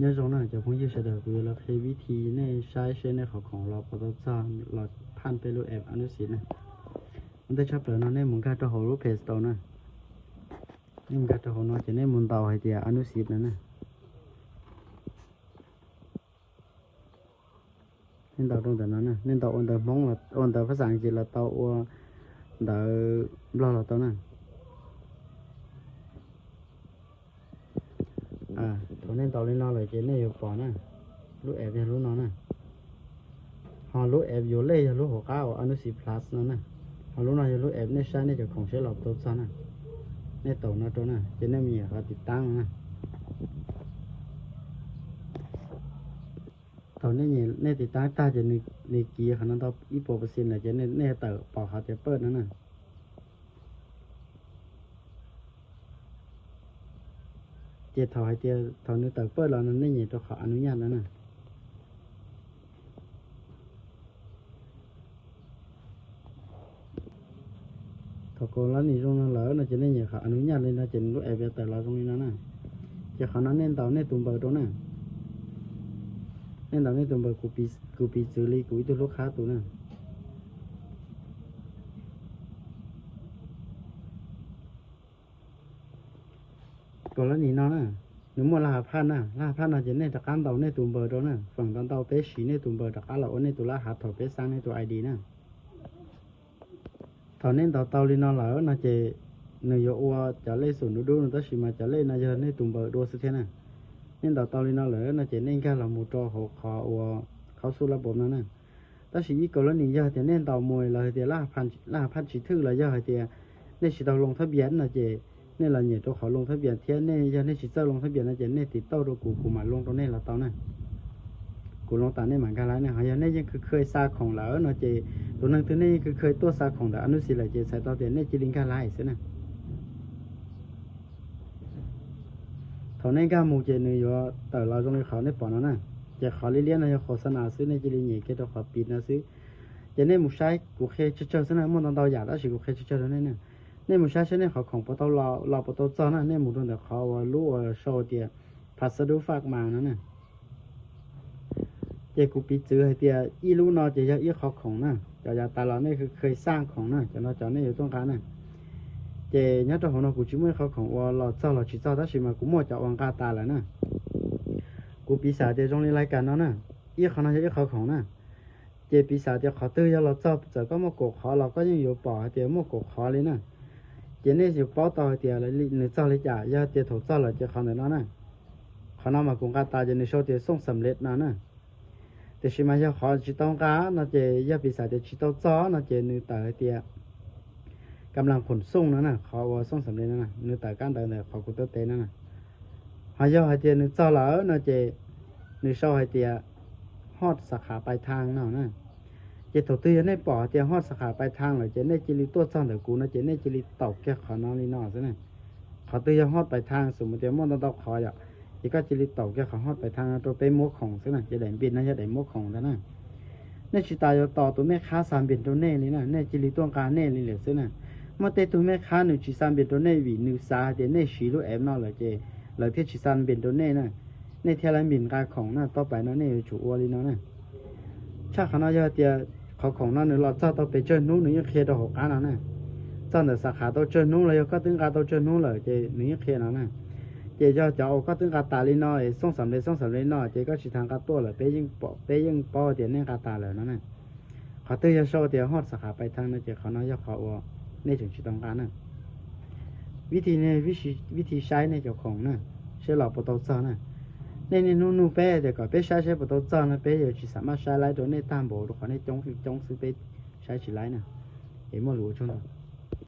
nhớ giống nàyจะคงจะเสด็จคือเราเคยวิธีในใช้ในของเราพอต้องสร้างเราผ่านไปรูปแอปอนุสิทธิ์นะมันได้ชอบเลยนะในมุนการจะหัวรูปเพจตัวนะนี่มุนการจะหัวน้อยจะในมุนเตาให้เดียอนุสิทธิ์นะnên tàu trong đó nè nên tàu ôn tàu mong là ôn tàu phát sáng chỉ là tàu đỡ lo là tàu nè tàu nên tàu lên lo là chỉ này bỏ nè lúc ép thì lúc nó nè họ lúc ép vô lê lúc họ cao anh nó xì plus nó nè họ lúc nào lúc ép nên sai nênจะของใช้หลอกตัวซะnè nên tàu nóตัวnè chỉ nên mình phảiติดตั้งnè tàu nênติดตั้งtaจะในเกียร์ขนาดตอ20%เลยจะในเต๋อปอกเขาจะเปิดนั่นน่ะเจ็ดเท่าให้เตียเท่านี้เต๋อเปิดแล้วนั่นนี่ตัวขออนุญาตแล้วน่ะถ้าโกแล้วนี่ตรงนั้นแล้วน่ะจะนี่ขออนุญาตเลยนะจะรู้แอบเต๋อเราตรงนี้นั่นน่ะจะขอนั้นเน้นเต๋อเน้นตุ่มเบอร์ตรงนั้นnên tao nên tụi bờ cụ bị xử lý cụ từ lúc khác tụi nè còn là gì nó nè nếu mà là phan là chỉ nên đặt cán tàu nên tụi bờ đó nèฝั่งtàu bé xí nên tụi bờ đặt cá lẩu nên tụi lá hạt thổi bé sang nên tụi ID nè thằng nên tàu lên nó lỡ nó chỉ người yêu trả lấy sổ nó đu nó tới xí mà trả lấy nó giờ nên tụi bờ đua thế nè nên tàu lên nó lỡ nó chỉ nên cái là một trò họเขาสู้ระบบนั่นน่ะแต่สิอีกกรณีย่าแต่เน้นเตามวยเลยแต่ล่าพันสิถือเลยย่าแต่ในสิเราลงทะเบียนน่ะเจนี่ล่ะเนี่ยตัวเขาลงทะเบียนเที่ยนี่ย่าในสิเจ้าลงทะเบียนน่ะเจนี่ติดต่อตัวกูมาลงตรงนี้ละตอนนั้นกูลงตามนี่เหมือนกันแล้วเนี่ยย่านี่ยังคือเคยซาของแล้วเนาะเจตัวนึงตัวนี้คือเคยตัวซาของแต่อนุสิทธิ์เลยเจใส่ต่อแต่นี่จิลิงกันหลายซินะเขาในกามูเจนี่อยู่แต่เราตรงนี้เขาในปอนนั้นน่ะจะขอเลี้ยงนะจะขอสนาซื้อในจิลินี่ก็จะขอปิดนะซื้อจะในมุชายกูเคยเจอซะนะมันตอนเราอยากได้สิกูเคยเจอแล้วเนี่ยในมุชายใช่เนี่ยเขาของปตเราปตจอนะในหมู่ตรงแต่เขาว่ารู้ว่าโชว์เดียพัสดุฝากมานั่นน่ะจะกูปิดซื้อให้เดียอีรู้นอจะอีเขาของน่ะจะอยากตาเราเนี่ยคือเคยสร้างของน่ะจะเราจอเนี่ยอยู่ตรงกลางน่ะเจเนี่ยตัวของเรากูชิมวยเขาของว่าเราเจ้าเราชิเจ้าได้ชิมากูมั่วจะวางกาตาแล้วน่ะกูปีศาจเดี๋ยวตรงนี้รายการเนาะน่ะอีเขาน่าจะอีเขาของน่ะเจปีศาจเดี๋ยวเขาตื้อเราเจ้าจะก็มากกขอเราก็ยังอยู่ป่อเดี๋ยวมากกขอเลยน่ะเจเนี่ยอยู่ป่อต่อเดี๋ยวเลยหนึ่งเจ้าเลยจ่ายาเดี๋ยวถูกเจ้าเราจะเขาในนั้นน่ะเขานำมากูกาตาจะในโชว์เดี๋ยวส่งสำเร็จน่ะแต่ชิมาจะขอจิตต้องการน่ะเจยาปีศาจเดี๋ยวจิตต้องจ้อน่ะเจหนึ่งต่อเดี๋ยวกำลังขนส่งนั่นน่ะเขาว่าส่งสำเร็จนั่นน่ะเนื้อแต่การเดินเขากูเตะนั่นน่ะหายาหายเตียนึกเจ้าแล้วน่ะเจนึกเศร้าหายเตียฮอดสาขาปลายทางเนาะน่ะเจถูกตื้อในป่อเตียฮอดสาขาปลายทางเลยเจในจิริตัวจ้างเดี๋ยวกูน่ะเจในจิริตอกแก่ขอนอนนี่นอซะน่ะเขาตื้อฮอดปลายทางสมมุติเตียม่อนตอกขออยากอีก็จิริตอกแก่เขาฮอดปลายทางตัวไปมัวของซะน่ะจะได้บินน่ะจะได้มัวของซะน่ะในชิตายต่อตัวแม่ค้า3บินตัวแน่นี่น่ะในจิริตัวกาแน่นี่แหละซะน่ะมาเตตัวแม่ค้า1ชิ3บินตัวแน่วิ1ซาเตียในชีรู้แอบนอเลยเจเลยที่ชิซันบินตัวเน่น่ะในเทลันบินกาของน่ะต่อไปนั่นนี่จูอวลีน่ะชาขนาดเยอะเตียเขาของนั่นเราเจ้าต้องไปเจอนู้นนี่เคลียร์ตัวหกการนั่นน่ะเจ้าเนี่ยสาขาต้องเจอนู้นเลยก็ตึงการต้องเจอนู้นเลยเจนี่เคลียร์นั่นน่ะเจจะเอาก็ตึงการตาลีน้อยส่งสำเร็จน้อยเจก็ชิทางการตัวเลยไปยิ่งปอเตียเนี่ยการตาเลยนั่นน่ะเขาตื้อจะโชว์เตียฮอดสาขาไปทางนั่นเจเขาน่าจะเขาว่าในถึงชิตองการน่ะวิธีใช้ในเจ้าของน่ะใช้หลอกปตจอน่ะในนู่นเป้เดี๋ยวก็ไปใช้ปตจอน่ะเป้อยู่ที่สามารถใช้ไล่ตัวในตามโบตัวของในจงซื้อไปใช้ฉีไล่น่ะเห็นมั้ยรู้ชน